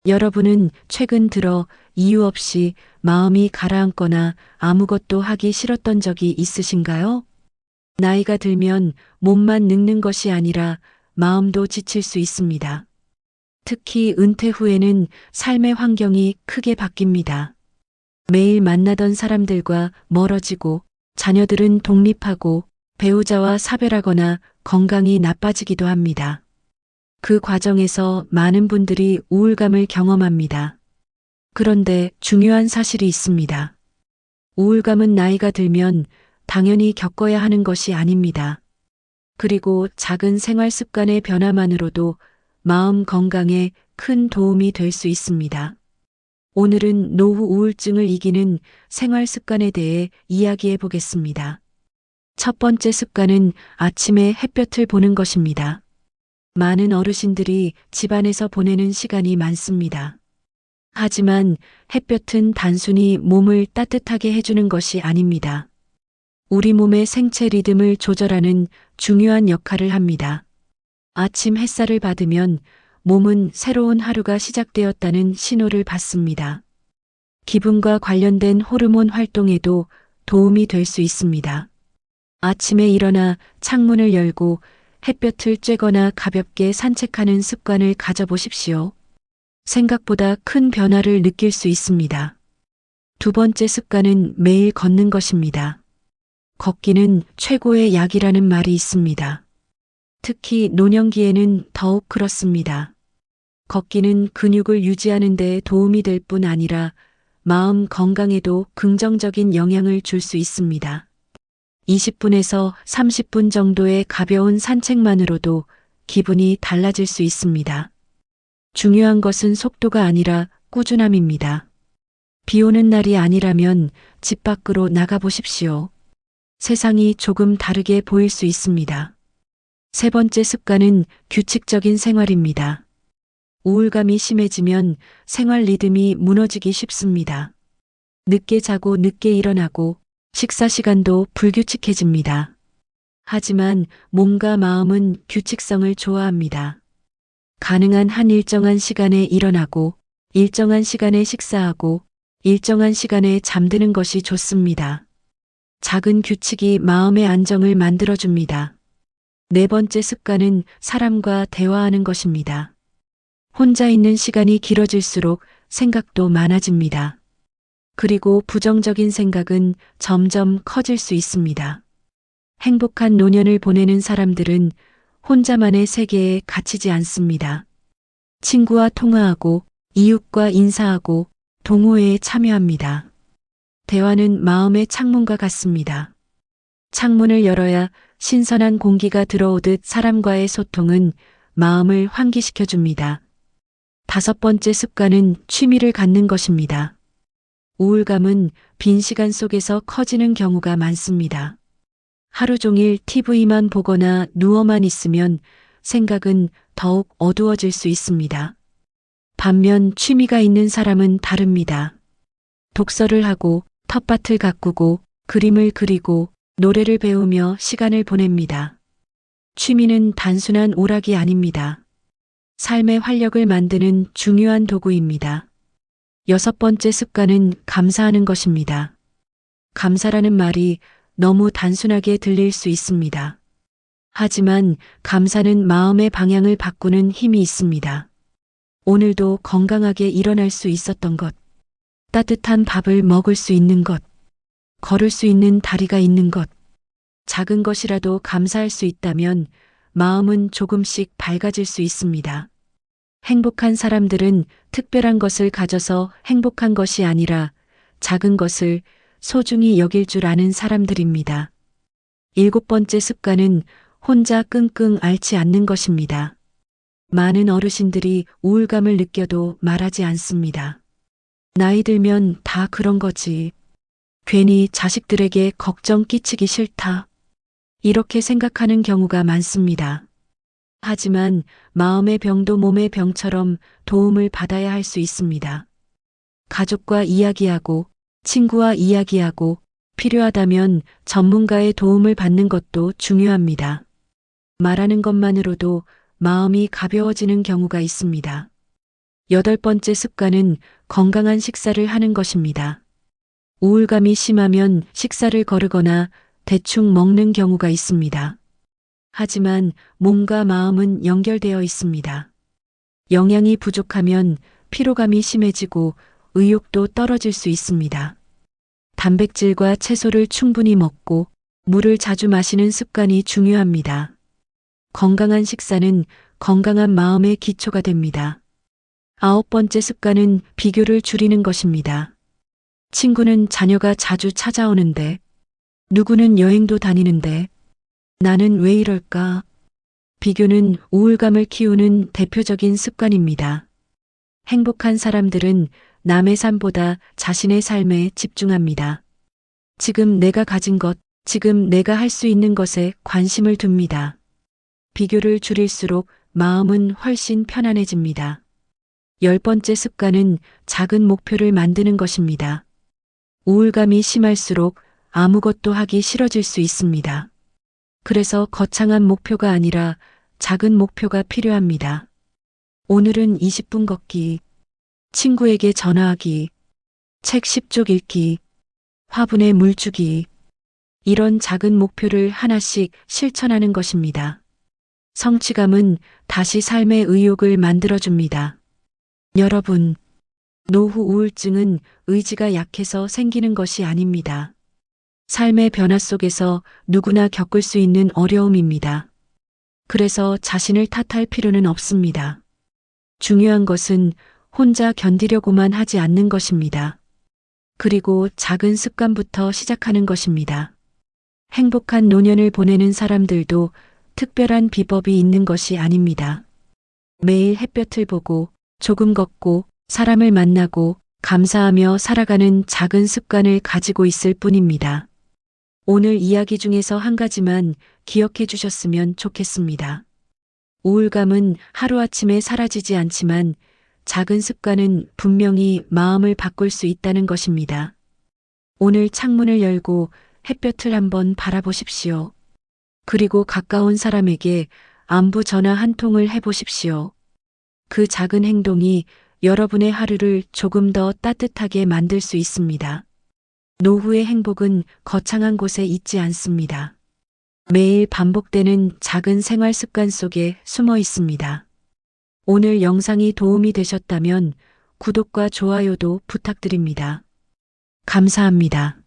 여러분은 최근 들어 이유 없이 마음이 가라앉거나 아무것도 하기 싫었던 적이 있으신가요? 나이가 들면 몸만 늙는 것이 아니라 마음도 지칠 수 있습니다. 특히 은퇴 후에는 삶의 환경이 크게 바뀝니다. 매일 만나던 사람들과 멀어지고 자녀들은 독립하고 배우자와 사별하거나 건강이 나빠지기도 합니다. 그 과정에서 많은 분들이 우울감을 경험합니다. 그런데 중요한 사실이 있습니다. 우울감은 나이가 들면 당연히 겪어야 하는 것이 아닙니다. 그리고 작은 생활 습관의 변화만으로도 마음 건강에 큰 도움이 될 수 있습니다. 오늘은 노후 우울증을 이기는 생활 습관에 대해 이야기해 보겠습니다. 첫 번째 습관은 아침에 햇볕을 보는 것입니다. 많은 어르신들이 집안에서 보내는 시간이 많습니다. 하지만 햇볕은 단순히 몸을 따뜻하게 해주는 것이 아닙니다. 우리 몸의 생체 리듬을 조절하는 중요한 역할을 합니다. 아침 햇살을 받으면 몸은 새로운 하루가 시작되었다는 신호를 받습니다. 기분과 관련된 호르몬 활동에도 도움이 될 수 있습니다. 아침에 일어나 창문을 열고 햇볕을 쬐거나 가볍게 산책하는 습관을 가져보십시오. 생각보다 큰 변화를 느낄 수 있습니다. 두 번째 습관은 매일 걷는 것입니다. 걷기는 최고의 약이라는 말이 있습니다. 특히 노년기에는 더욱 그렇습니다. 걷기는 근육을 유지하는 데 도움이 될 뿐 아니라 마음 건강에도 긍정적인 영향을 줄 수 있습니다. 20분에서 30분 정도의 가벼운 산책만으로도 기분이 달라질 수 있습니다. 중요한 것은 속도가 아니라 꾸준함입니다. 비 오는 날이 아니라면 집 밖으로 나가보십시오. 세상이 조금 다르게 보일 수 있습니다. 세 번째 습관은 규칙적인 생활입니다. 우울감이 심해지면 생활 리듬이 무너지기 쉽습니다. 늦게 자고 늦게 일어나고 식사 시간도 불규칙해집니다. 하지만 몸과 마음은 규칙성을 좋아합니다. 가능한 한 일정한 시간에 일어나고 일정한 시간에 식사하고 일정한 시간에 잠드는 것이 좋습니다. 작은 규칙이 마음의 안정을 만들어줍니다. 네 번째 습관은 사람과 대화하는 것입니다. 혼자 있는 시간이 길어질수록 생각도 많아집니다. 그리고 부정적인 생각은 점점 커질 수 있습니다. 행복한 노년을 보내는 사람들은 혼자만의 세계에 갇히지 않습니다. 친구와 통화하고 이웃과 인사하고 동호회에 참여합니다. 대화는 마음의 창문과 같습니다. 창문을 열어야 신선한 공기가 들어오듯 사람과의 소통은 마음을 환기시켜 줍니다. 다섯 번째 습관은 취미를 갖는 것입니다. 우울감은 빈 시간 속에서 커지는 경우가 많습니다. 하루 종일 TV만 보거나 누워만 있으면 생각은 더욱 어두워질 수 있습니다. 반면 취미가 있는 사람은 다릅니다. 독서를 하고 텃밭을 가꾸고 그림을 그리고 노래를 배우며 시간을 보냅니다. 취미는 단순한 오락이 아닙니다. 삶의 활력을 만드는 중요한 도구입니다. 여섯 번째 습관은 감사하는 것입니다. 감사라는 말이 너무 단순하게 들릴 수 있습니다. 하지만 감사는 마음의 방향을 바꾸는 힘이 있습니다. 오늘도 건강하게 일어날 수 있었던 것, 따뜻한 밥을 먹을 수 있는 것, 걸을 수 있는 다리가 있는 것, 작은 것이라도 감사할 수 있다면 마음은 조금씩 밝아질 수 있습니다. 행복한 사람들은 특별한 것을 가져서 행복한 것이 아니라 작은 것을 소중히 여길 줄 아는 사람들입니다. 일곱 번째 습관은 혼자 끙끙 앓지 않는 것입니다. 많은 어르신들이 우울감을 느껴도 말하지 않습니다. 나이 들면 다 그런 거지. 괜히 자식들에게 걱정 끼치기 싫다. 이렇게 생각하는 경우가 많습니다. 하지만 마음의 병도 몸의 병처럼 도움을 받아야 할 수 있습니다. 가족과 이야기하고 친구와 이야기하고 필요하다면 전문가의 도움을 받는 것도 중요합니다. 말하는 것만으로도 마음이 가벼워지는 경우가 있습니다. 8번째 습관은 건강한 식사를 하는 것입니다. 우울감이 심하면 식사를 거르거나 대충 먹는 경우가 있습니다. 하지만 몸과 마음은 연결되어 있습니다. 영양이 부족하면 피로감이 심해지고 의욕도 떨어질 수 있습니다. 단백질과 채소를 충분히 먹고 물을 자주 마시는 습관이 중요합니다. 건강한 식사는 건강한 마음의 기초가 됩니다. 9번째 습관은 비교를 줄이는 것입니다. 친구는 자녀가 자주 찾아오는데, 누구는 여행도 다니는데, 나는 왜 이럴까? 비교는 우울감을 키우는 대표적인 습관입니다. 행복한 사람들은 남의 삶보다 자신의 삶에 집중합니다. 지금 내가 가진 것, 지금 내가 할 수 있는 것에 관심을 둡니다. 비교를 줄일수록 마음은 훨씬 편안해집니다. 10번째 습관은 작은 목표를 만드는 것입니다. 우울감이 심할수록 아무것도 하기 싫어질 수 있습니다. 그래서 거창한 목표가 아니라 작은 목표가 필요합니다. 오늘은 20분 걷기, 친구에게 전화하기, 책 10쪽 읽기, 화분에 물 주기. 이런 작은 목표를 하나씩 실천하는 것입니다. 성취감은 다시 삶의 의욕을 만들어줍니다. 여러분, 노후 우울증은 의지가 약해서 생기는 것이 아닙니다. 삶의 변화 속에서 누구나 겪을 수 있는 어려움입니다. 그래서 자신을 탓할 필요는 없습니다. 중요한 것은 혼자 견디려고만 하지 않는 것입니다. 그리고 작은 습관부터 시작하는 것입니다. 행복한 노년을 보내는 사람들도 특별한 비법이 있는 것이 아닙니다. 매일 햇볕을 보고 조금 걷고 사람을 만나고 감사하며 살아가는 작은 습관을 가지고 있을 뿐입니다. 오늘 이야기 중에서 한 가지만 기억해 주셨으면 좋겠습니다. 우울감은 하루아침에 사라지지 않지만 작은 습관은 분명히 마음을 바꿀 수 있다는 것입니다. 오늘 창문을 열고 햇볕을 한번 바라보십시오. 그리고 가까운 사람에게 안부 전화 한 통을 해보십시오. 그 작은 행동이 여러분의 하루를 조금 더 따뜻하게 만들 수 있습니다. 노후의 행복은 거창한 곳에 있지 않습니다. 매일 반복되는 작은 생활 습관 속에 숨어 있습니다. 오늘 영상이 도움이 되셨다면 구독과 좋아요도 부탁드립니다. 감사합니다.